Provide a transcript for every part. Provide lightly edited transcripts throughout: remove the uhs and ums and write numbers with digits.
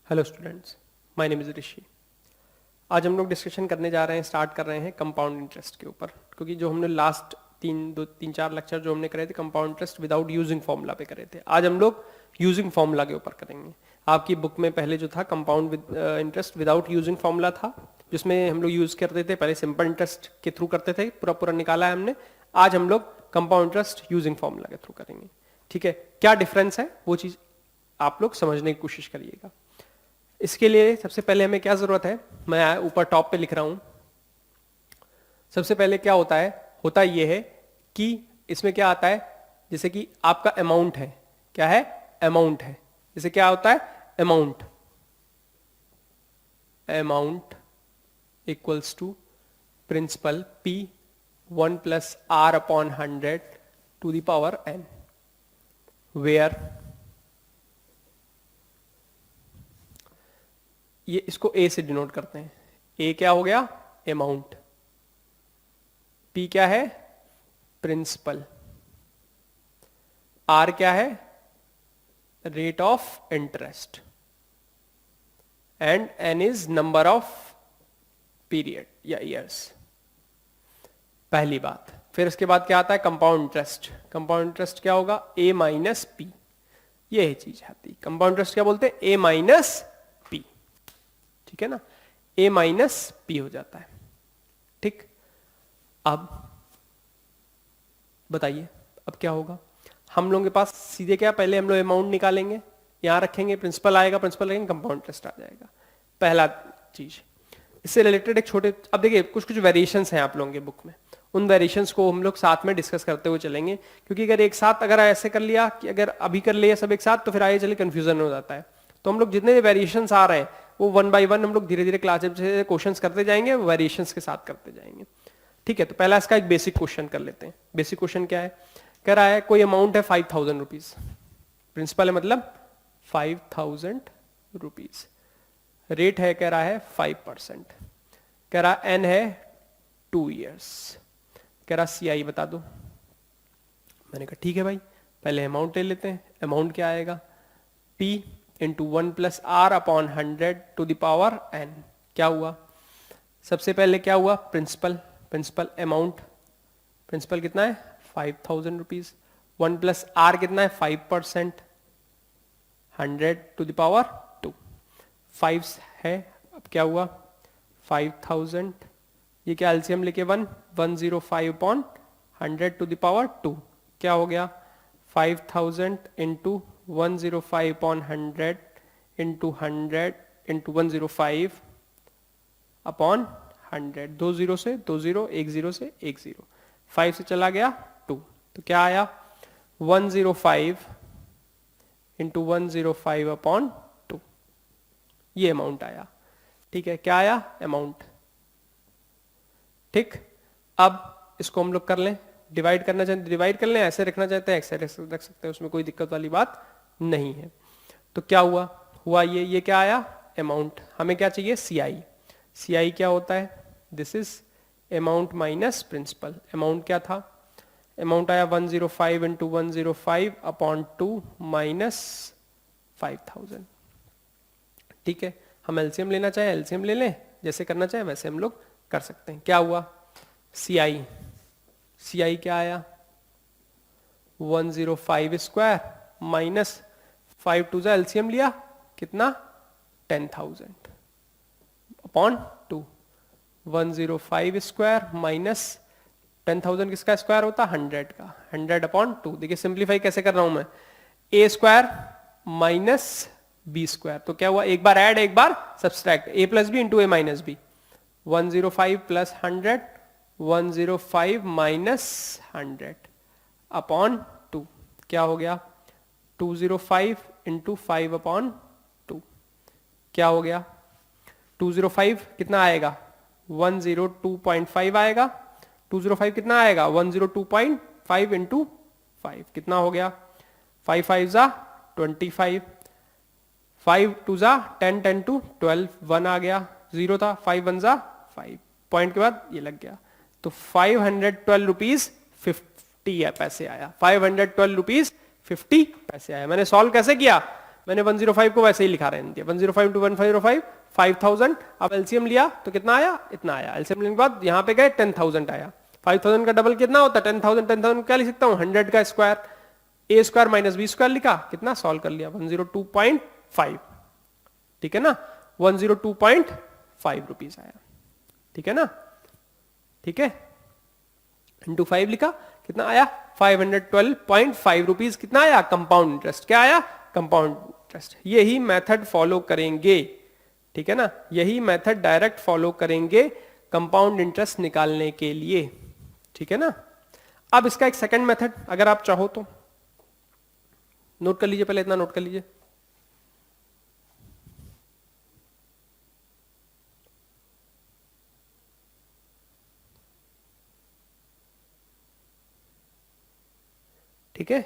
Hello students, my name is Rishi. आज हम लोग डिस्कशन करने जा रहे हैं, स्टार्ट कर रहे हैं कंपाउंड इंटरेस्ट के ऊपर, क्योंकि जो हमने लास्ट तीन चार लेक्चर जो हमने करे थे compound interest without using formula पे करे थे। आज हम लोग यूजिंग फॉर्मूला के ऊपर करेंगे। आपकी बुक में पहले जो था compound interest without using formula था, जिसमें हम लोग यूज करते थे, पहले सिंपल इंटरेस्ट के थ्रू करते थे, पूरा पूरा निकाला है हमने। आज हम लोग कंपाउंड इंटरेस्ट यूजिंग फॉर्मूला के थ्रू करेंगे। ठीक है, क्या डिफरेंस है वो चीज आप लोग समझने की कोशिश करिएगा। इसके लिए सबसे पहले हमें क्या जरूरत है, मैं ऊपर टॉप पे लिख रहा हूं। सबसे पहले क्या होता यह है कि इसमें क्या आता है, जैसे कि आपका अमाउंट है, क्या है, अमाउंट है। जैसे क्या होता है, amount equals to principal P 1 plus R upon 100 to the power n, where ये इसको A से डिनोट करते हैं। A क्या हो गया, अमाउंट, P क्या है, प्रिंसिपल, R क्या है, rate of interest, and N is number of period या ईयर्स। पहली बात। फिर इसके बाद क्या आता है, कंपाउंड इंटरेस्ट। कंपाउंड इंटरेस्ट क्या होगा, A माइनस P, यही चीज आती। कंपाउंड इंटरेस्ट क्या बोलते हैं, A माइनस P, ठीक है ना, A माइनस P हो जाता है। ठीक, अब बताइए अब क्या होगा। हम लोगों के पास सीधे क्या, पहले हम लोग अमाउंट निकालेंगे, यहां रखेंगे, प्रिंसिपल आएगा, प्रिंसिपल रखेंगे, कंपाउंड इंटरेस्ट आ जाएगा। पहला चीज इससे रिलेटेड एक छोटे, अब देखिए कुछ कुछ वेरिएशंस हैं आप लोगों के बुक में, उन वेरिएशंस को हम लोग साथ में डिस्कस करते हुए चलेंगे। क्योंकि अगर एक साथ अगर ऐसे कर लिया कि अगर अभी कर लिया सब एक साथ, तो फिर आगे चले कंफ्यूजन हो जाता है। तो हम लोग जितने वेरिएशंस आ रहे हैं वो वन बाय वन हम लोग धीरे धीरे क्लास से क्वेश्चंस करते जाएंगे, वेरिएशंस के साथ करते जाएंगे। ठीक है, तो पहला इसका एक बेसिक क्वेश्चन कर लेते हैं। बेसिक क्वेश्चन क्या है, कह रहा है कोई अमाउंट है 5000 रुपीज, प्रिंसिपल है मतलब 5000 रुपीज, रेट है कह रहा है 5%, कह रहा एन है 2 ईयर्स, कह रहा CI बता दो। मैंने कहा ठीक है भाई, पहले अमाउंट ले लेते हैं। अमाउंट क्या आएगा, P into 1 plus R upon 100 to the power n। क्या हुआ, सबसे पहले क्या हुआ, प्रिंसिपल, प्रिंसिपल अमाउंट, प्रिंसिपल कितना है 5000 रुपीज, 1 प्लस R कितना है 5%, 100 टू द पावर 2, 5 है। अब क्या हुआ 5000, ये क्या एलसीएम लेके 105 अपॉन 100 टू द पावर 2, क्या हो गया 5000 into 105 upon 100 into 100 into 105 upon 100, 2 zero से 2 जीरो, 1 जीरो से 1 जीरो, 5 से चला गया 2, तो क्या आया 105 इंटू 105 अपॉन 2, ये अमाउंट आया। ठीक है, क्या आया, अमाउंट। ठीक, अब इसको हम लोग कर लें, डिवाइड करना चाहते डिवाइड कर लें, ऐसे रखना चाहते हैं ऐसे रख सकते हैं, उसमें कोई दिक्कत वाली बात नहीं है। तो क्या हुआ ये क्या आया, अमाउंट। हमें क्या चाहिए, CI क्या होता है, this is amount minus principal. Amount क्या था, अमाउंट आया 105 इंटू 105 अपॉन 2 माइनस 5000। ठीक है, हम एलसीएम लेना चाहे एलसीएम ले लें, जैसे करना चाहे वैसे हम लोग कर सकते हैं। क्या हुआ, CI क्या आया 105 स्क्वायर माइनस 5 टू जा एलसीएम लिया, कितना 10000 अपॉन 2, 105 स्क्वायर माइनस 10000 किसका स्क्वायर होता, 100 का, 100 अपॉन 2। देखिए सिंप्लीफाई कैसे कर रहा हूं मैं, A square minus B square, तो क्या हुआ, एक बार ऐड एक बार subtract, A plus B into A minus B, 105 plus 100, 105 minus 100 upon 2, क्या हो गया 205 इंटू 5 अपॉन 2, क्या हो गया 205 कितना आएगा 102.5 आएगा, 205 कितना आएगा 102.5 इंटू 5 कितना हो गया, 5 5 जा 25, 5 2 जा 10, 10 टू 12, 1 आ गया, 0 था, 5 1 जा 5, पॉइंट के बाद ये लग गया, तो 512 रुपीज 50 पैसे आया, 512 रुपीज 50 पैसे आया। मैंने सॉल्व कैसे किया, मैंने 105 को वैसे ही लिखा रहने दिया, 105 टू 105 5000। अब एलसीएम लिया तो कितना आया, इतना आया। एलसीएम लेने के बाद यहाँ पे गए 10,000 आया। 5000 का डबल कितना होता है 10,000। 10,000 क्या लिख सकता हूँ 100 का स्क्वायर, ए स्क्वायर माइनस बी स्क्वायर लिखा, कितना सॉल्व कर लिया 102.5। ठीक है ना, 102.5 रुपीज आया। ठीक है ना, ठीक है, इंटू 5 लिखा, कितना आया 512.5 रुपीज। कितना आया कंपाउंड इंटरेस्ट, क्या आया कंपाउंड इंटरेस्ट। यही मेथड फॉलो करेंगे, ठीक है ना, यही मेथड डायरेक्ट फॉलो करेंगे कंपाउंड इंटरेस्ट निकालने के लिए। ठीक है ना। अब इसका एक सेकंड मेथड अगर आप चाहो तो नोट कर लीजिए, पहले इतना नोट कर लीजिए। ठीक है,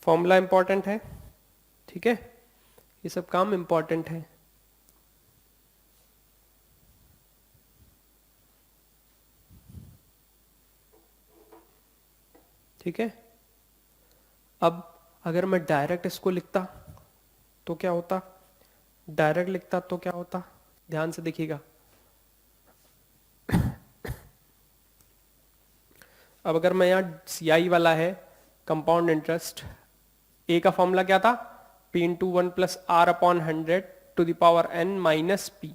फॉर्मूला इंपॉर्टेंट है, ठीक है, ये सब काम इंपॉर्टेंट है। ठीक है, अब अगर मैं डायरेक्ट इसको लिखता तो क्या होता, डायरेक्ट लिखता तो क्या होता, ध्यान से देखिएगा। अब अगर मैं यहाँ CI वाला है कंपाउंड इंटरेस्ट, ए का फॉर्मूला क्या था P into 1 plus R upon 100 to the power n minus P.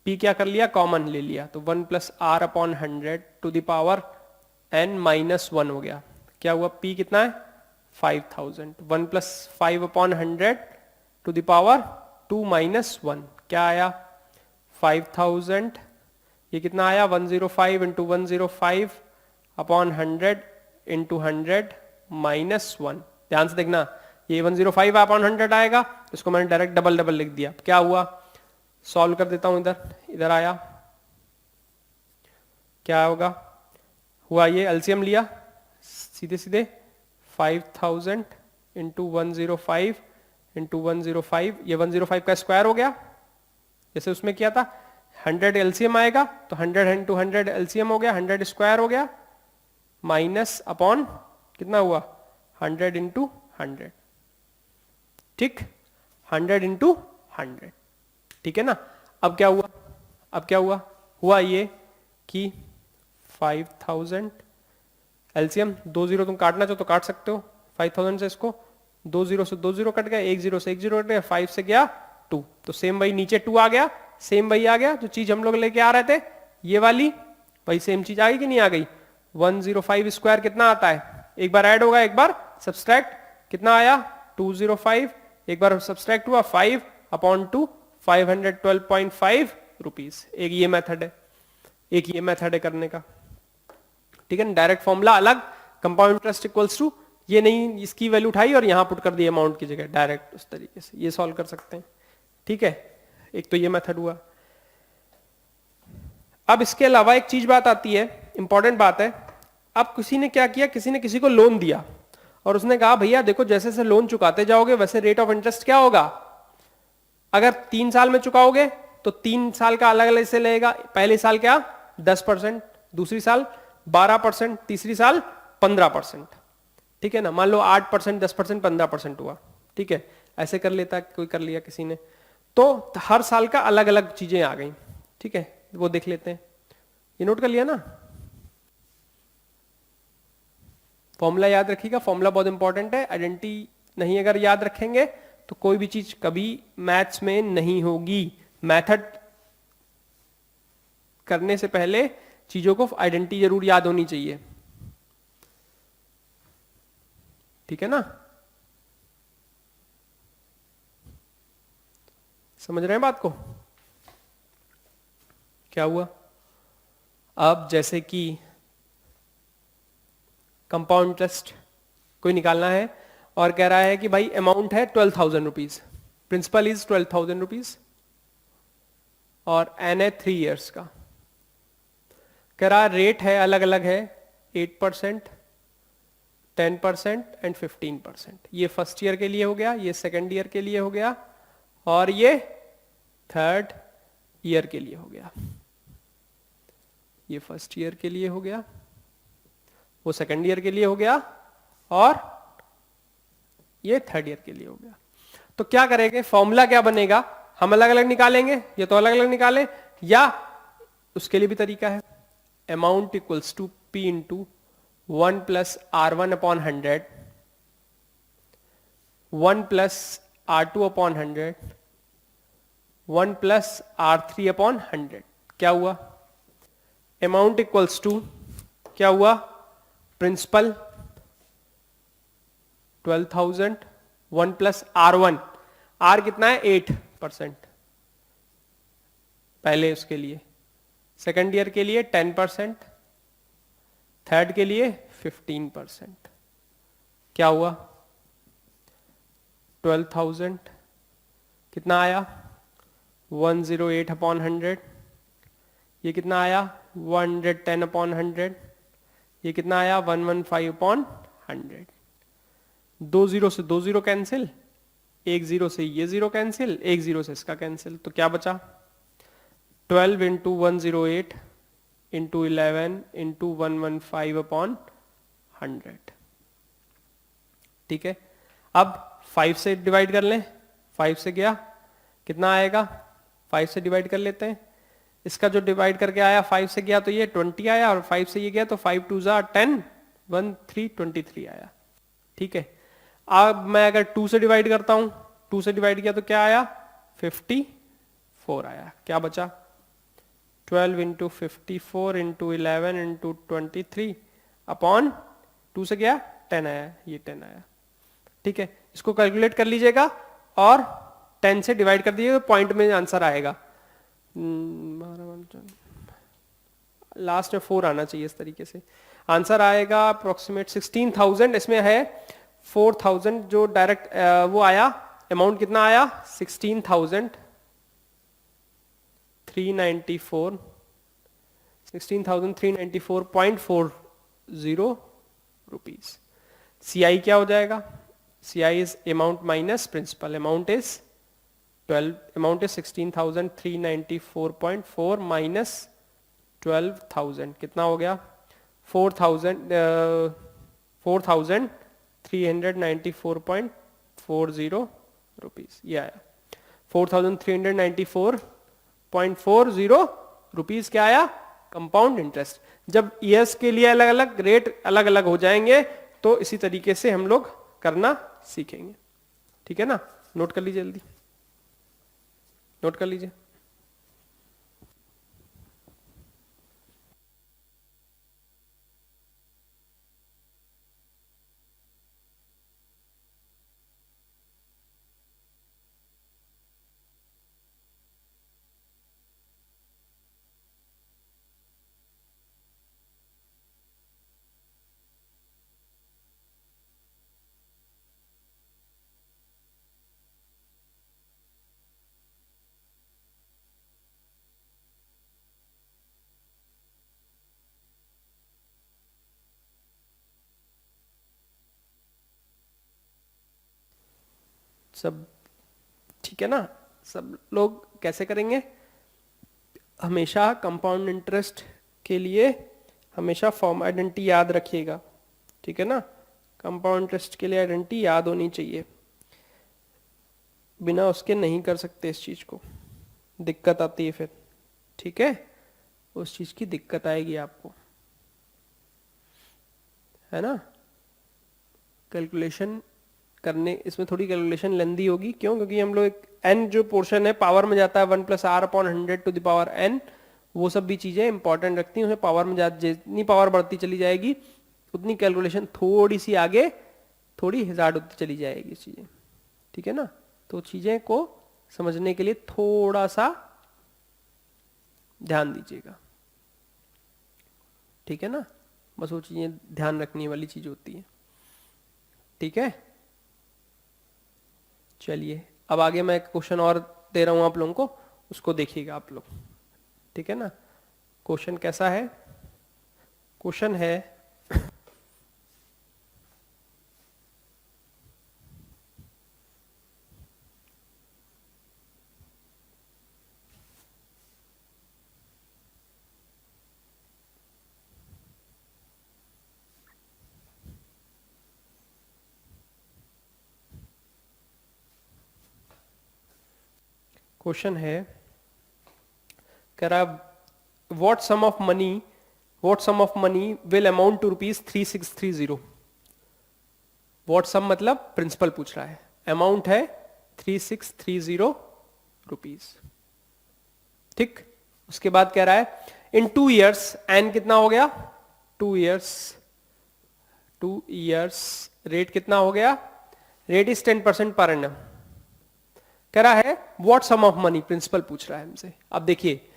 P क्या कर लिया, कॉमन ले लिया, तो 1 plus R upon 100 to the power n minus 1 हो गया। क्या हुआ, P कितना है 5000। 1 plus 5 upon 100 to the power 2 minus 1, क्या आया 5000। ये कितना आया 105 इंटू 105 अपॉन 100 इंटू 100 माइनस 1। ध्यान से देखना, ये 105 अपॉन 100 आएगा, इसको मैंने डायरेक्ट डबल डबल लिख दिया। क्या हुआ, सॉल्व कर देता हूं, इधर इधर आया, क्या होगा, हुआ ये एलसीएम लिया, सीधे सीधे 5000 इंटू 105 इंटू 105, ये 105 का स्क्वायर हो गया जैसे उसमें किया था। 100 एलसीएम आएगा तो 100 इंटू 100 एलसीएम हो गया, 100 स्क्वायर हो गया, माइनस अपॉन कितना हुआ 100 इंटू 100, ठीक, 100 इंटू 100। ठीक है ना। अब क्या हुआ, अब क्या हुआ, हुआ ये कि 5000 एलसीएम, 2 जीरो तुम काटना चाहो तो काट सकते हो, 5000 से इसको 2 जीरो से 2 जीरो कट गया, 1 जीरो से 1 जीरो कट गया, 5 से गया 2, तो सेम वही नीचे 2 आ गया, सेम वही आ गया जो चीज हम लोग लेके आ रहे थे, ये वाली वही सेम चीज आ गई कि नहीं आ गई। 105 स्क्वायर कितना आता है, एक बार ऐड होगा एक बार सब्सट्रैक्ट, कितना आया 205, एक बार सब्सट्रैक्ट हुआ 5 अपॉन 2, 512.5 रुपीज। एक ये मेथड है, एक ये मेथड है करने का। ठीक है, डायरेक्ट फॉर्मूला अलग, कंपाउंड इंटरेस्ट इक्वल्स टू, ये नहीं इसकी वैल्यू उठाई और यहां पुट कर दी अमाउंट की जगह, डायरेक्ट उस तरीके से ये सॉल्व कर सकते हैं। ठीक है, एक तो ये मेथड हुआ। अब इसके अलावा एक चीज बात आती है, इंपॉर्टेंट बात है। अब किसी ने क्या किया, किसी ने किसी को लोन दिया और उसने कहा भैया देखो जैसे जैसे लोन चुकाते जाओगे वैसे रेट ऑफ इंटरेस्ट क्या होगा, अगर 3 साल में चुकाओगे तो 3 साल का अलग अलग से लगेगा। पहले साल क्या 10%, दूसरी साल 12%, तीसरी साल 15%। ठीक है ना, मान लो 8%, 10%, 15% हुआ। ठीक है, ऐसे कर लेता कोई, कर लिया किसी ने, तो हर साल का अलग अलग चीजें आ गई। ठीक है, वो देख लेते हैं, ये नोट कर लिया ना। फॉर्मूला याद रखिएगा, फॉर्मूला बहुत इंपॉर्टेंट है। आइडेंटिटी नहीं अगर याद रखेंगे तो कोई भी चीज कभी मैथ्स में नहीं होगी। मेथड करने से पहले चीजों को आइडेंटिटी जरूर याद होनी चाहिए। ठीक है ना, समझ रहे हैं बात को। क्या हुआ, अब जैसे कि कंपाउंड इंटरेस्ट कोई निकालना है और कह रहा है कि भाई अमाउंट है 12,000 रुपीज, प्रिंसिपल इज 12,000 रुपीज और एन है 3 इयर्स का। कह रहा रेट है अलग अलग है, 8%, 10% एंड 15%। ये फर्स्ट ईयर के लिए हो गया, ये सेकेंड ईयर के लिए हो गया और ये थर्ड ईयर के लिए हो गया। ये फर्स्ट ईयर के लिए हो गया, वो सेकेंड ईयर के लिए हो गया और ये थर्ड ईयर के लिए हो गया। तो क्या करेंगे, फॉर्मूला क्या बनेगा, हम अलग अलग निकालेंगे, ये तो अलग अलग निकाले, या उसके लिए भी तरीका है, amount equals to P into 1+R1/100 1+R2/100 1+R3/100। क्या हुआ, अमाउंट इक्वल्स टू क्या हुआ, प्रिंसिपल 12,000 1+R1, R कितना है 8%, पहले उसके लिए, सेकेंड ईयर के लिए 10%, थर्ड के लिए 15%। क्या हुआ, 12,000 कितना आया 108/100, ये कितना आया 110/100, ये कितना आया 115/100। 2 जीरो से 2 जीरो कैंसिल, 1 जीरो से ये जीरो कैंसिल, 1 जीरो से इसका कैंसिल, तो क्या बचा 12 इंटू 108 इंटू 11 इंटू 115/100। ठीक है, अब 5 से डिवाइड कर लें, 5 से गया कितना आएगा, 5 से डिवाइड कर लेते हैं, इसका जो डिवाइड करके आया 5 से गया तो ये 20 आया, और 5 से ये गया तो 5 2 ज़ा 10 1 3 23 आया। ठीक है, अब मैं अगर 2 से डिवाइड करता हूं, 2 से डिवाइड किया तो क्या आया 54 आया। क्या बचा 12 इंटू 54 इंटू 11 इंटू 23 अपॉन 2 से गया 10 आया, ये 10 आया। ठीक है, इसको कैलकुलेट कर लीजिएगा और 10 से डिवाइड कर दीजिएगा, पॉइंट में आंसर आएगा। लास्ट में 4 आना चाहिए, इस तरीके से आंसर आएगा अप्रोक्सीमेट 16,000। इसमें है 4,000 जो डायरेक्ट वो आया, अमाउंट कितना आया 16,394 16,394.40 रुपीज। CI क्या हो जाएगा, CI is amount minus principal, amount is 16,394.4 minus 12,000 कितना हो गया 4,394.40 रुपीज, ये आया 4,394.40 रुपीज। क्या आया कंपाउंड इंटरेस्ट। जब ईयर्स के लिए अलग अलग रेट अलग अलग हो जाएंगे तो इसी तरीके से हम लोग करना सीखेंगे। ठीक है ना, नोट कर लीजिए, जल्दी नोट कर लीजिए। सब ठीक है ना, सब लोग कैसे करेंगे, हमेशा कंपाउंड इंटरेस्ट के लिए हमेशा फॉर्म आइडेंटिटी याद रखिएगा। ठीक है ना, कंपाउंड इंटरेस्ट के लिए आइडेंटिटी याद होनी चाहिए, बिना उसके नहीं कर सकते इस चीज को, दिक्कत आती है फिर। ठीक है, उस चीज की दिक्कत आएगी आपको, है ना। कैलकुलेशन करने, इसमें थोड़ी कैलकुलेशन लेंदी होगी, क्यों, क्योंकि हम लोग एक n जो पोर्शन है पावर में जाता है 1+R/100 to the power n, वो सब भी चीजें इंपॉर्टेंट रखती हैं, उसमें पावर में जितनी पावर बढ़ती चली जाएगी उतनी कैलकुलेशन थोड़ी सी आगे थोड़ी हिजार्ड होती चली जाएगी चीजें। ठीक है ना, तो चीजें को समझने के लिए थोड़ा सा ध्यान दीजिएगा। ठीक है ना, बस वो चीजें ध्यान रखने वाली चीज होती है। ठीक है, चलिए अब आगे मैं एक क्वेश्चन और दे रहा हूं आप लोगों को, उसको देखिएगा आप लोग। ठीक है ना, क्वेश्चन कैसा है, क्वेश्चन है क्वेश्चन है, कह रहा what sum of money will amount to ₹3630। What sum मतलब प्रिंसिपल पूछ रहा है, अमाउंट है 3630 रुपीज। ठीक, उसके बाद कह रहा है इन 2 years, एन कितना हो गया, 2 years रेट कितना हो गया, रेट इज 10% पर एनम। कह रहा है what sum of money, principal पूछ रहा है हमसे। अब देखिए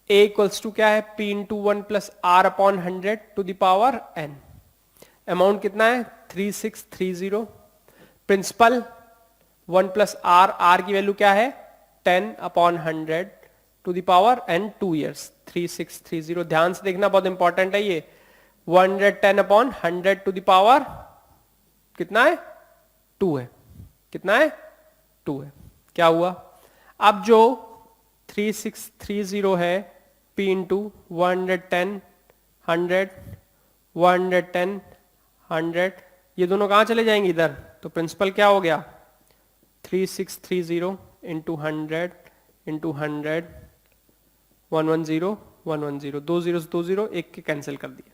a इक्वल्स टू क्या है, p into 1 plus R upon 100 to the power n। Amount कितना है 3630, प्रिंसिपल 1 प्लस आर की वैल्यू क्या है 10 upon 100 to the power n 2 years 3630। ध्यान से देखना, बहुत इंपॉर्टेंट है ये। 110 अपॉन 100 टू द पावर कितना है 2 है, कितना है 2 है। क्या हुआ, अब जो 3630 है p इंटू 110 100 110 100, ये दोनों कहां चले जाएंगे इधर, तो प्रिंसिपल क्या हो गया 3630 इंटू 100 इंटू 100 110 110, 2 जीरो 2 जीरो, एक के कैंसिल कर दिया,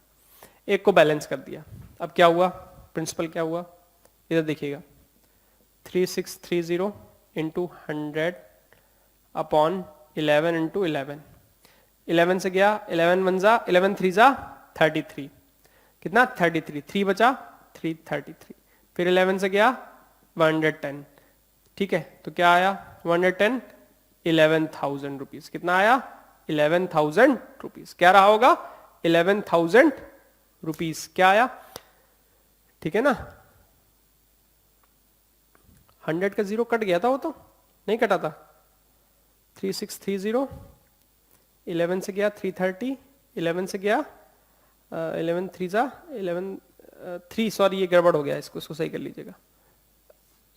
एक को बैलेंस कर दिया। अब क्या हुआ, प्रिंसिपल क्या हुआ, इधर देखिएगा 3630 इंटू 100 अपॉन 11 इंटू 11, 11 से गया 11 वन जा 11 थ्री जा 33, कितना 33, 3 बचा 333, फिर 11 से गया 110, ठीक है, तो क्या आया 110 11,000 रुपीज। कितना आया 11,000 रुपीज। क्या रहा होगा 11,000 रुपीज, क्या आया, ठीक है ना। 100 का 0 कट गया था, वो तो नहीं कटा था। 3630, 11 से गया 330, 11 से गया 11 थ्री जा 11 3, सॉरी ये गड़बड़ हो गया, इसको सही कर लीजिएगा,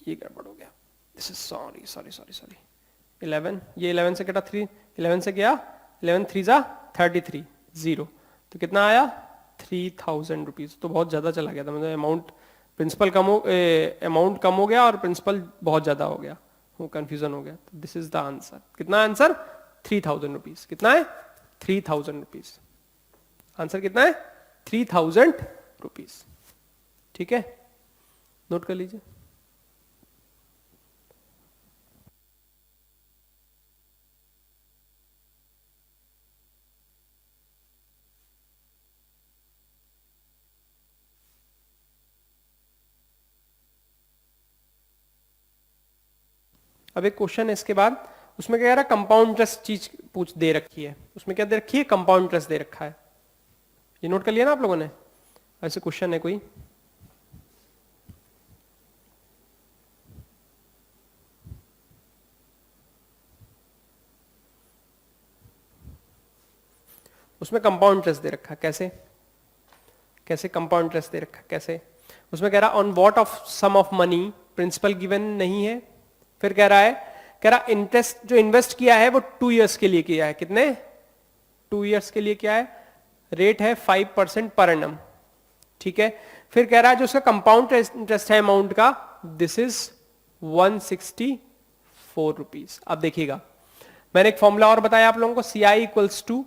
ये गड़बड़ हो गया, this is sorry sorry sorry sorry 11, ये 11 से कटा 3, 11 से गया 11 थ्री जा 33 0, तो कितना आया 3,000 रुपीज। तो बहुत ज्यादा चला गया था, मतलब अमाउंट प्रिंसिपल अमाउंट कम हो गया और प्रिंसिपल बहुत ज्यादा हो गया, वो कंफ्यूजन हो गया। तो दिस इज द आंसर। कितना आंसर 3,000 रुपीज। कितना है 3,000 रुपीज। आंसर कितना है 3,000 रुपीज। ठीक है, नोट कर लीजिए। अब एक क्वेश्चन है इसके बाद, उसमें क्या कह रहा है, कंपाउंड इंटरेस्ट चीज पूछ दे रखी है, उसमें क्या दे रखी है, कंपाउंड इंटरेस्ट दे रखा है। ये नोट कर लिया ना आप लोगों ने, ऐसे क्वेश्चन है कोई। उसमें कंपाउंड इंटरेस्ट दे रखा है, कैसे कैसे कंपाउंड इंटरेस्ट दे रखा है कैसे। उसमें कह रहा on what of sum of money, principal given नहीं है, फिर कह रहा इंटरेस्ट जो इन्वेस्ट किया है वो 2 इयर्स के लिए किया है। कितने 2 इयर्स के लिए क्या है, रेट है 5% पर एनम, ठीक है। फिर कह रहा है जो उसका कंपाउंड इंटरेस्ट है अमाउंट का, दिस इज 164 रुपीज। अब देखिएगा, मैंने एक फॉर्मूला और बताया आप लोगों को, C I equals to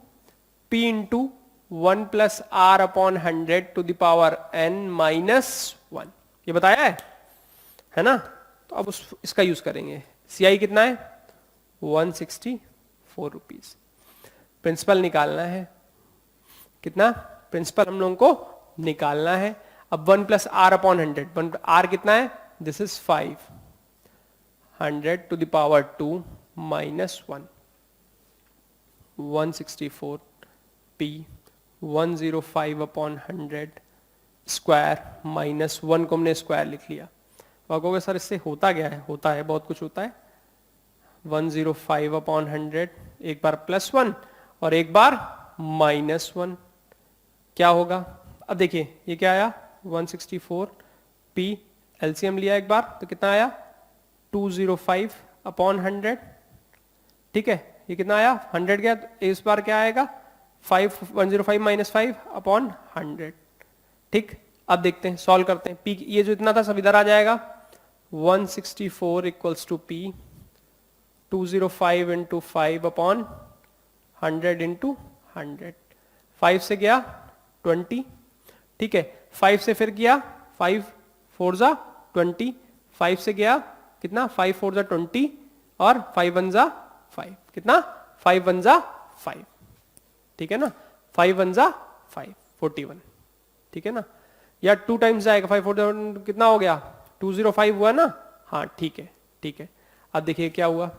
P into 1 plus R upon 100 to the power n minus 1, ये बताया है ना। तो अब इसका यूज करेंगे। सी आई कितना है 164 रुपीज। प्रिंसिपल निकालना है, कितना प्रिंसिपल हम लोगों को निकालना है। अब 1 प्लस आर अपॉन 100, आर कितना है, this is 5, 100 to the power 2 minus 1, 164 p 105 upon 100 square minus 1 को हमने स्क्वायर लिख लिया। तो कहोगे सर इससे होता क्या है, होता है बहुत कुछ होता है। 105 अपॉन 100, एक बार प्लस 1 और एक बार माइनस 1, क्या होगा। अब देखिए ये क्या आया 164 p, एलसीएम लिया एक बार तो कितना आया 205 अपॉन 100, ठीक है। ये कितना आया 100 गया, तो इस बार क्या आएगा 105 माइनस 5 अपॉन 100, ठीक। अब देखते हैं, सॉल्व करते हैं। p ये जो इतना था सब इधर आ जाएगा, 164 equals to p 205 into 5 upon 100 into 100, 5 से गया 20, ठीक है, 5 से फिर गया 5 4 जा 20, 5 से गया कितना 5 4 जा 20 और 5 1 जा 5, कितना 5 1 जा 5, ठीक है ना, 5 1 जा 5 41, ठीक है ना, या 2 टाइम्स जाएगा 5 4 कितना हो गया 205 हुआ ना, हाँ ठीक है ठीक है। अब देखिए क्या हुआ,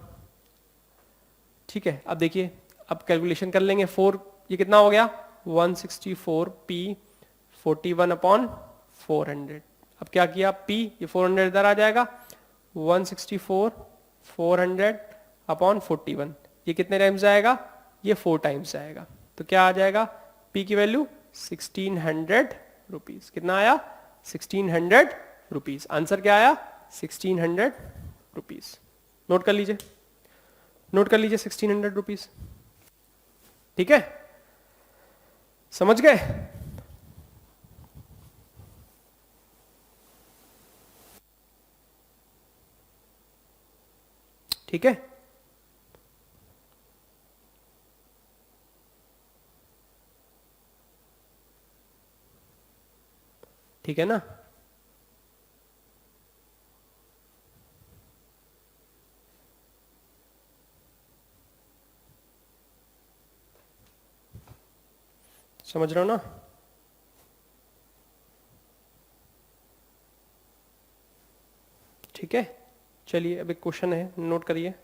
ठीक है, अब देखिए अब कैलकुलेशन कर लेंगे, 4 ये कितना हो गया 164 p 41 अपॉन 400, अब क्या किया p ये 400 इधर आ जाएगा 164 400 अपॉन 41, ये कितने टाइम्स जाएगा, ये 4 टाइम्स जाएगा, तो क्या आ जाएगा p की वैल्यू 1600 रुपीज, कितना आया 1600 रुपीज, आंसर क्या आया 1600 रुपीज। नोट कर लीजिए, नोट कर लीजिए 1600 रुपीज, ठीक है, समझ गए। ठीक है, ठीक है ना, समझ रहे हो ना, ठीक है। चलिए अब एक क्वेश्चन है, नोट करिए,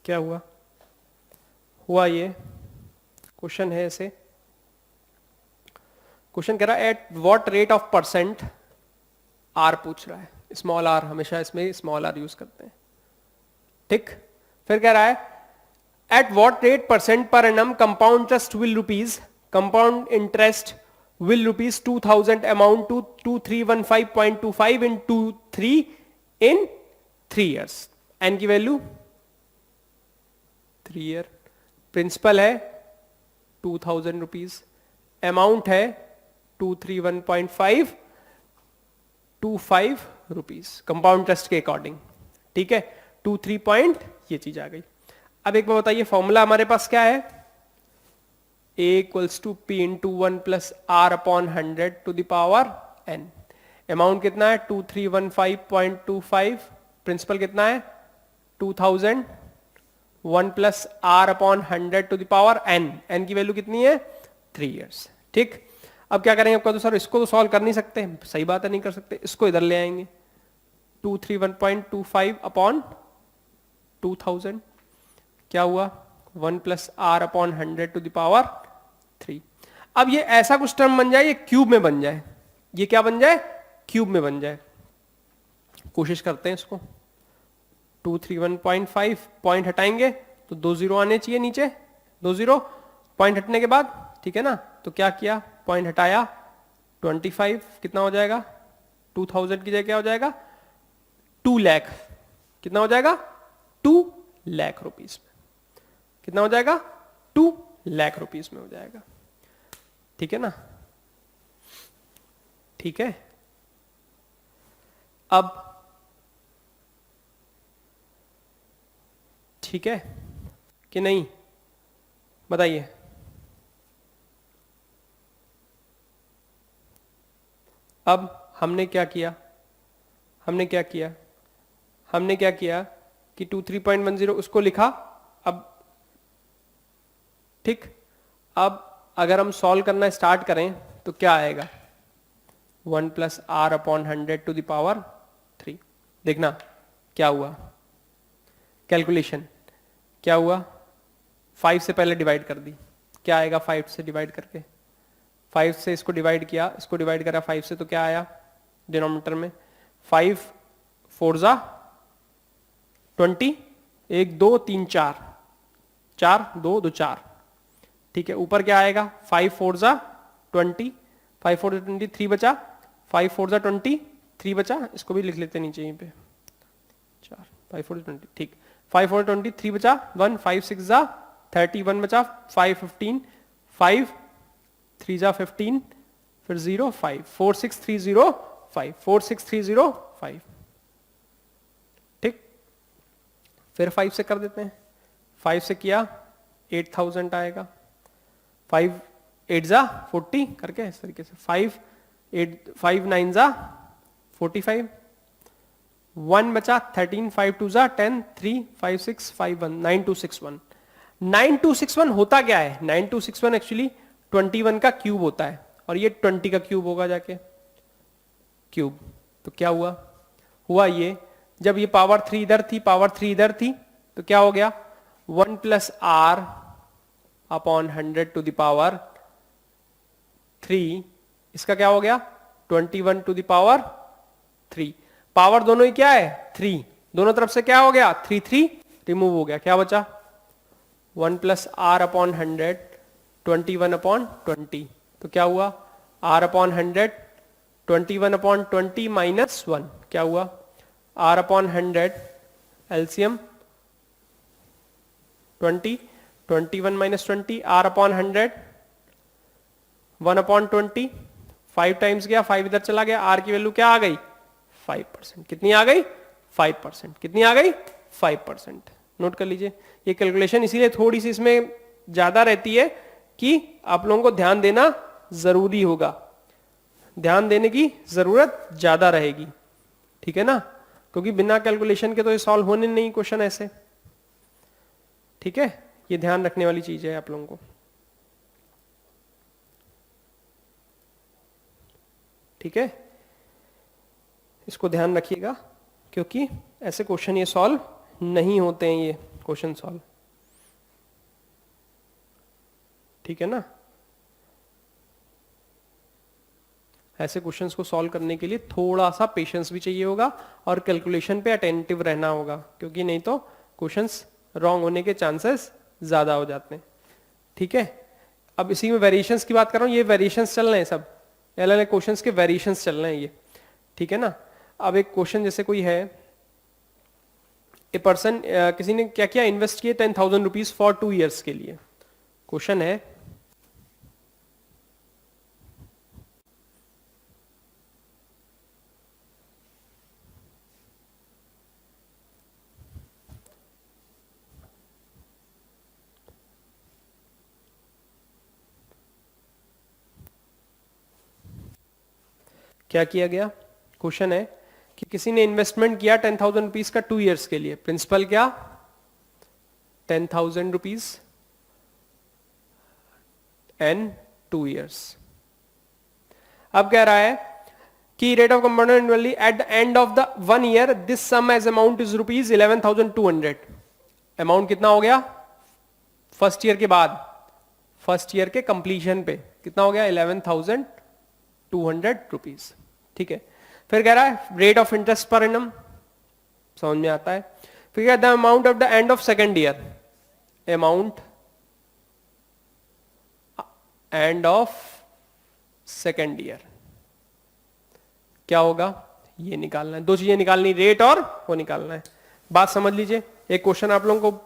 क्या हुआ, हुआ ये क्वेश्चन है ऐसे, क्वेश्चन कह रहा है at what rate of percent, R पूछ रहा है, स्मॉल आर, हमेशा इसमें स्मॉल आर यूज करते हैं, ठीक। फिर कह रहा है एट व्हाट रेट परसेंट पर annum compound interest will rupees, compound interest will rupees 2000 amount to 2315.25 in 3 in 3 years, N की वैल्यू 3 ईयर, प्रिंसिपल है 2000 रुपीज, अमाउंट है 231.525 रुपीज कंपाउंड इंटरेस्ट के अकॉर्डिंग, ठीक है, 23 पॉइंट ये चीज आ गई। अब एक बार बताइए फॉर्मूला हमारे पास क्या है, a equals to p into 1 plus R upon 100 to the power n, amount कितना है 2315.25, प्रिंसिपल कितना है 2000, 1 plus R upon 100 to the power n, n की वैल्यू कितनी है 3 इयर्स, ठीक। अब क्या करेंगे, आपका तो सर इसको तो सॉल्व कर नहीं सकते, सही बात है नहीं कर सकते, इसको इधर ले आएंगे 231.25 अपॉन 2000, क्या हुआ 1 plus R upon 100 to the power 3। अब ये ऐसा कुछ टर्म बन जाए, ये क्यूब में बन जाए, ये क्या बन जाए क्यूब में बन जाए, कोशिश करते हैं इसको, 231.5 पॉइंट हटाएंगे तो 2 जीरो आने चाहिए नीचे, 2 जीरो पॉइंट हटने के बाद, ठीक है ना, तो क्या किया पॉइंट हटाया 25 कितना हो जाएगा 2000 की जगह क्या हो जाएगा 2 लाख, कितना हो जाएगा 2 लाख रुपीस में, कितना हो जाएगा 2 लाख रुपीस में हो जाएगा, ठीक है ना, ठीक है। अब ठीक है कि नहीं बताइए, अब हमने क्या किया, हमने क्या किया, हमने क्या किया कि 23.10 उसको लिखा, अब ठीक, अब अगर हम सॉल्व करना स्टार्ट करें तो क्या आएगा 1 plus R upon 100 to the power 3, देखना क्या हुआ, कैलकुलेशन क्या हुआ, 5 से पहले डिवाइड कर दी, क्या आएगा 5 से डिवाइड करके, 5 से इसको डिवाइड किया, इसको डिवाइड करा 5 से, तो क्या आया डिनोमिनेटर में 5 4 जा 20, 1 2 3 4, 4 2 2 4, ठीक है, ऊपर क्या आएगा 5 4 जा 20, 5 4 जा 20, 3 बचा, 5 4 जा 20, 3 बचा, इसको भी लिख लेते नीचे यहीं पे 4, 5 4 20, ठीक, 5 और 20, 3 बचा 1, 5 6 जा 30, 1 बचा 5 15, 5 3 जा 15, फिर 0 5, 4 6 3 0 5, 4 6 3 0 5। ठीक, फिर 5 से कर देते हैं, 5 से किया 8000 आएगा, 5 8 जा 40 करके इस तरीके से, 5 9 जा 45, 1 बचा 13, 5 2 जा 10, 3 5 6 5 1, 9261। 9261 होता क्या है? 9261 एक्चुअली 21 का क्यूब होता है, और ये 20 का क्यूब होगा जाके क्यूब। तो क्या हुआ? हुआ ये, जब ये पावर 3 इधर थी, पावर 3 इधर थी, तो क्या हो गया? 1 plus R upon 100 to the power 3, इसका क्या हो गया? 21 टू द पावर 3। पावर दोनों ही क्या है? 3, दोनों तरफ से क्या हो गया? 3 3 रिमूव हो गया, क्या बचा? 1 प्लस आर अपॉन 100, 21 अपॉन 20। तो क्या हुआ? आर अपॉन 100, 21 अपॉन 20 माइनस 1, क्या हुआ? R upon 100 LCM 20, 21 minus 20, R upon 100 1 upon 20, 5 times गया, 5 इधर चला गया, आर की वैल्यू क्या आ गई? 5%। कितनी आ गई? 5%। कितनी आ गई? 5%। नोट कर लीजिए, ये कैलकुलेशन इसीलिए थोड़ी सी इसमें ज्यादा रहती है कि आप लोगों को ध्यान देना जरूरी होगा, ध्यान देने की जरूरत ज्यादा रहेगी, ठीक है ना, क्योंकि बिना कैलकुलेशन के तो ये सॉल्व होने नहीं क्वेश्चन ऐसे, ठीक है। ये ध्यान रखने वाली चीज है आप लोगों को, ठीक है, इसको ध्यान रखिएगा, क्योंकि ऐसे क्वेश्चन ये सॉल्व नहीं होते हैं, ये क्वेश्चन सॉल्व, ठीक है ना। ऐसे क्वेश्चंस को सॉल्व करने के लिए थोड़ा सा पेशेंस भी चाहिए होगा और कैलकुलेशन पे अटेंटिव रहना होगा, क्योंकि नहीं तो क्वेश्चंस रॉन्ग होने के चांसेस ज्यादा हो जाते हैं, ठीक है। अब इसी में वेरिएशंस की बात कर रहा हूं, ये वेरिएशंस चल रहे हैं, सब अलग अलग क्वेश्चंस के वेरिएशंस चल रहे हैं ये, ठीक है ना। अब एक क्वेश्चन जैसे कोई है, ए पर्सन, किसी ने क्या किया, इन्वेस्ट किए 10,000 रुपीज फॉर 2 ईयर्स के लिए। क्वेश्चन है क्या किया गया, क्वेश्चन है कि किसी ने इन्वेस्टमेंट किया 10,000 रुपीज का 2 ईयर्स के लिए, प्रिंसिपल क्या 10,000 रुपीज एंड 2 ईयर्स। अब कह रहा है कि rate of compound annually at the end of the 1 year this sum as amount is rupees 11,200। अमाउंट कितना हो गया फर्स्ट ईयर के बाद, फर्स्ट ईयर के कंप्लीशन पे कितना हो गया 11,200 रुपीज, ठीक है। फिर कह रहा है rate of interest per annum, समझ में आता है। फिर कह the amount of the end of second year, amount end of second year क्या होगा, ये निकालना है, दो चीजें निकालनी, रेट और वो निकालना है। बात समझ लीजिए, एक क्वेश्चन आप लोगों को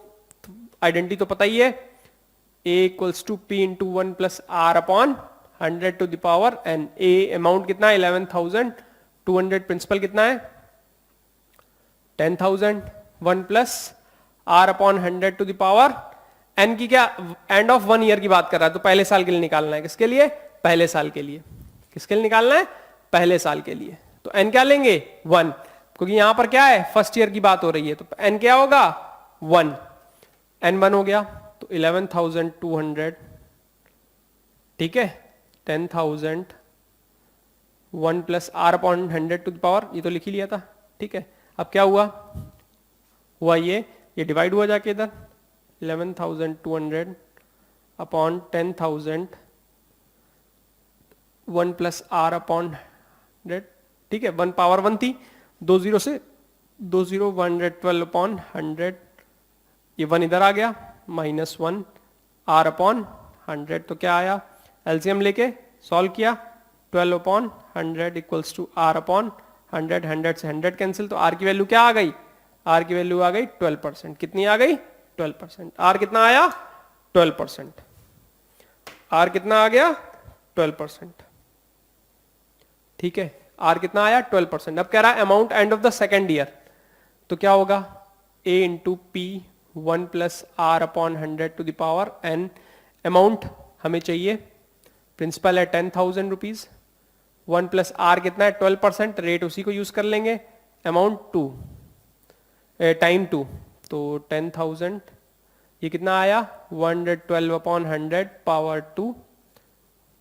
आइडेंटिटी तो पता ही है, A equals to P into 1 plus R upon 100 to the power N. A amount कितना है 11,200, प्रिंसिपल कितना है 10,000, 1 plus R upon 100 to the power N की क्या, एंड ऑफ 1 ईयर की बात कर रहा है, तो पहले साल के लिए निकालना है। किसके लिए, पहले साल के लिए। किसके लिए निकालना है, पहले साल के लिए। तो एन क्या लेंगे 1, क्योंकि यहां पर क्या है फर्स्ट ईयर की बात हो रही है, तो एन क्या होगा 1, एन 1 हो गया, तो 11,200, ठीक है, 10,000, 1 plus R upon 100 to the power, ये तो लिख ही लिया था, ठीक है। अब क्या हुआ, हुआ ये डिवाइड हुआ जाके इधर 11,200 अपॉन 10,000, 1 प्लस आर अपॉन 100, ठीक है, 1 पावर 1 थी, 2 जीरो से 2 जीरो, 112 अपॉन 100, ये 1 इधर आ गया, माइनस 1 आर अपॉन 100, तो क्या आया, एलसीएम लेके सॉल्व किया, 12 upon 100 equals to R upon 100, 100 से 100 कैंसिल, तो आर की वैल्यू क्या आ गई आर की वैल्यू आ गई 12%। कितनी आ गई? 12%। आर कितना आया? 12%। आर कितना आ गया? 12%। ठीक है, आर कितना आया? 12%। अब कह रहा है amount end of the second year, तो क्या होगा? A into P 1 plus R upon 100 to the power N. Amount हमें चाहिए, प्रिंसिपल है 10,000 रुपीज, 1 प्लस आर कितना है? 12%, रेट उसी को यूज कर लेंगे। अमाउंट 2 टाइम 2, तो 10,000, ये कितना आया? 112 upon 100 power 2,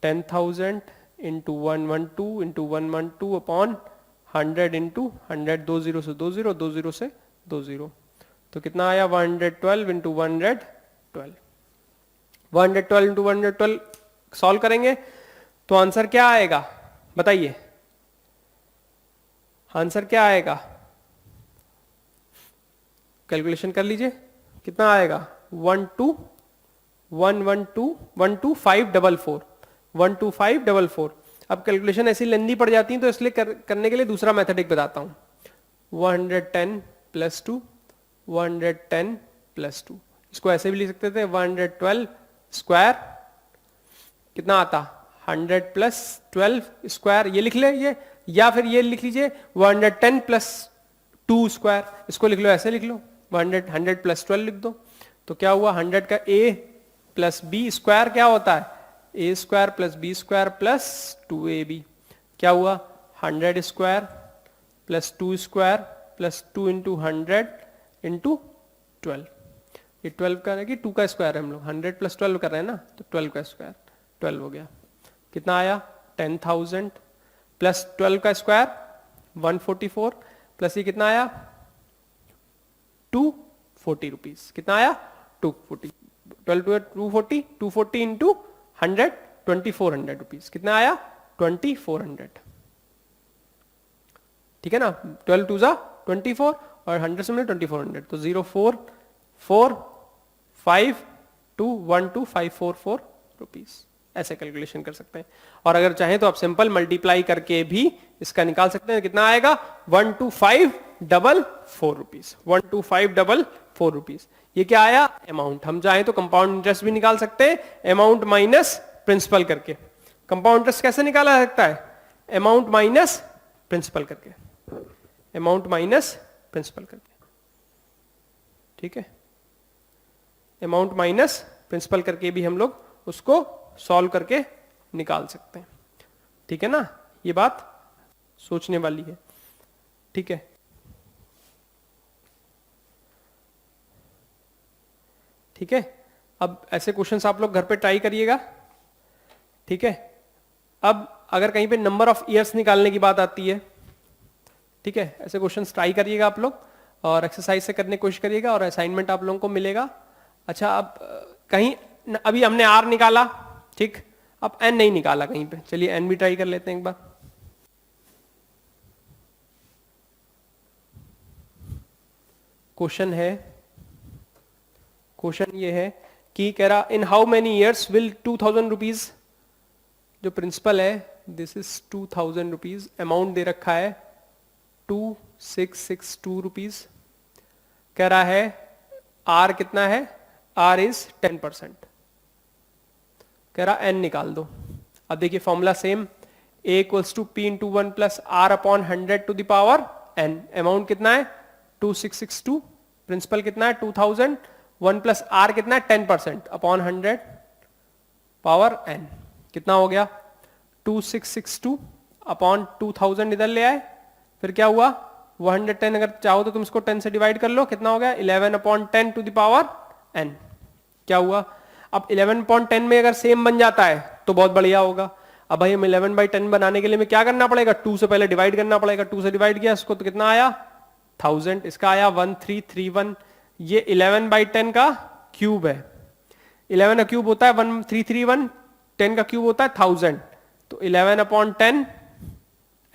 10,000 into 112 into 112 upon 100 into 100, 2 0 से 2 0, 2 0 से 2 0, तो कितना आया? 112 इंटू 112। 112 इंटू 112 सॉल्व करेंगे तो आंसर क्या आएगा? बताइए, आंसर क्या आएगा? कैलकुलेशन कर लीजिए, कितना आएगा? 12544, 12544। अब कैलकुलेशन ऐसी लेंदी पड़ जाती है, तो इसलिए करने के लिए दूसरा मेथड एक बताता हूं। 110 प्लस 2, 110 प्लस 2, इसको ऐसे भी लिख सकते थे 112 स्क्वायर, कितना आता? 100 प्लस 12 स्क्वायर, ये लिख ले ये, या फिर ये लिख लीजिए 110 प्लस 2 स्क्वायर, इसको लिख लो, ऐसे लिख लो 100 प्लस 12 लिख दो। तो क्या हुआ? 100 का a प्लस बी स्क्वायर क्या होता है? a square plus B square plus 2ab। क्या हुआ? 100 square plus 2 square plus 2 into 100 into 12, ये 12 का है कि 2 का स्क्वायर है, हम लोग 100 प्लस 12 कर रहे हैं ना, तो 12 का स्क्वायर 12 हो गया। कितना आया? 10,000 प्लस 12 का स्क्वायर 144 प्लस ये कितना आया? 240 रुपीज। कितना आया? 240, 12 240, 240 इंटू 100 2400 रुपीज। कितना आया? 2400। ठीक है ना, 12 2 जा 24 और 100 से मिले 2400, तो 04452122544 रुपीज, ऐसे कैलकुलेशन कर सकते हैं। और अगर चाहें तो आप सिंपल मल्टीप्लाई करके भी इसका निकाल सकते हैं। कितना आएगा? 12544 रुपीज, 12544 रुपीज। ये क्या आया? अमाउंट। हम चाहें तो कंपाउंड इंटरेस्ट भी निकाल सकते हैं, अमाउंट माइनस प्रिंसिपल करके। कंपाउंड इंटरेस्ट कैसे निकाला जा सकता है? अमाउंट माइनस प्रिंसिपल करके, अमाउंट माइनस प्रिंसिपल करके। ठीक है, अमाउंट माइनस प्रिंसिपल करके भी हम लोग उसको सॉल्व करके निकाल सकते हैं। ठीक है ना, ये बात सोचने वाली है। ठीक है, ठीक है। अब ऐसे क्वेश्चंस आप लोग घर पे ट्राई करिएगा। ठीक है, अब अगर कहीं पे नंबर ऑफ ईयर्स निकालने की बात आती है, ठीक है, ऐसे क्वेश्चंस ट्राई करिएगा आप लोग और एक्सरसाइज से करने की कोशिश करिएगा और असाइनमेंट आप लोगों को मिलेगा। अच्छा, अब कहीं अभी हमने आर निकाला, ठीक, अब एन नहीं निकाला कहीं पे, चलिए एन भी ट्राई कर लेते हैं एक बार। क्वेश्चन ये है कि कह रहा in how many years will 2000 rupees, जो प्रिंसिपल है दिस इज 2000 रुपीज, अमाउंट दे रखा है 2662 रुपीज। कह रहा है आर कितना है? R is 10%। कह रहा एन निकाल दो। अब देखिए formula same, A equals to P into 1 plus R upon 100 to the power N. Amount कितना है? 2662, प्रिंसिपल कितना है? 2000, 1 प्लस आर कितना है? 10% अपॉन 100 पावर एन। कितना हो गया? 2662 अपॉन 2000 इधर ले आए, फिर क्या हुआ? 110, अगर चाहो तो तुम इसको 10 से डिवाइड कर लो, कितना हो गया? 11 upon 10 to the power n. क्या हुआ? अब 11/10 में अगर सेम बन जाता है तो बहुत बढ़िया होगा। अब भाई हम 11/10 बनाने के लिए में क्या करना पड़ेगा? 2 से पहले डिवाइड करना पड़ेगा। 2 से डिवाइड किया इसको तो कितना आया? 1000। इसका आया 1331। ये 11/10 का क्यूब है। 11 का क्यूब होता है 1331, 10 का क्यूब होता है 1000, तो 11/10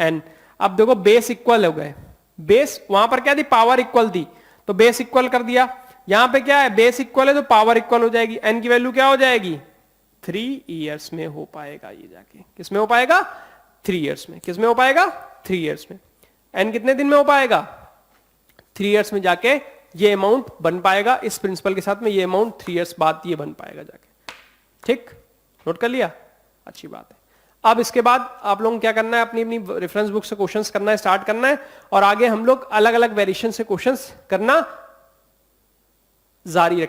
एन। अब देखो बेस इक्वल हो गए, बेस वहां पर क्या थी? पावर इक्वल थी, तो बेस इक्वल कर दिया। यहां पे क्या है? बेस इक्वल है तो पावर इक्वल हो जाएगी। एन की वैल्यू क्या हो जाएगी? 3 ईयर्स में हो पाएगा ये जाके। किस में हो पाएगा? 3 ईयर्स में। किस में हो पाएगा? 3 ईयर्स में। एन कितने दिन में हो पाएगा? 3 इयर्स में जाके ये अमाउंट बन पाएगा, इस प्रिंसिपल के साथ में ये अमाउंट 3 इयर्स बाद ये बन पाएगा जाके। ठीक, नोट कर लिया, अच्छी बात है। अब इसके बाद आप लोगों को क्या करना है, अपनी अपनी रेफरेंस बुक से क्वेश्चंस करना है, स्टार्ट करना है, और आगे हम लोग अलग अलग वेरिएशन से क्वेश्चंस करना जारी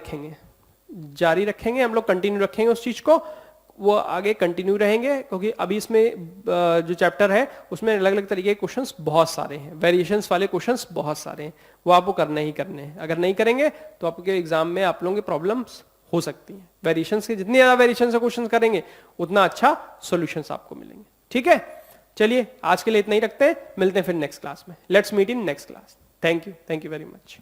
रखेंगे हम लोग, कंटिन्यू रखेंगे उस चीज को, वो आगे कंटिन्यू रहेंगे, क्योंकि अभी इसमें जो चैप्टर है उसमें अलग अलग तरीके के क्वेश्चंस बहुत सारे हैं, वेरिएशंस वाले क्वेश्चंस बहुत सारे हैं, वो आपको करने ही करने हैं। अगर नहीं करेंगे तो आपके एग्जाम में आप लोगों के प्रॉब्लम्स हो सकती हैं। वेरिएशंस के जितनी ज्यादा वेरिएशन से क्वेश्चन करेंगे उतना अच्छा सॉल्यूशंस आपको मिलेंगे। ठीक है, चलिए आज के लिए इतना ही रखते हैं, मिलते हैं फिर नेक्स्ट क्लास में। Let's meet in next class. Thank you very much.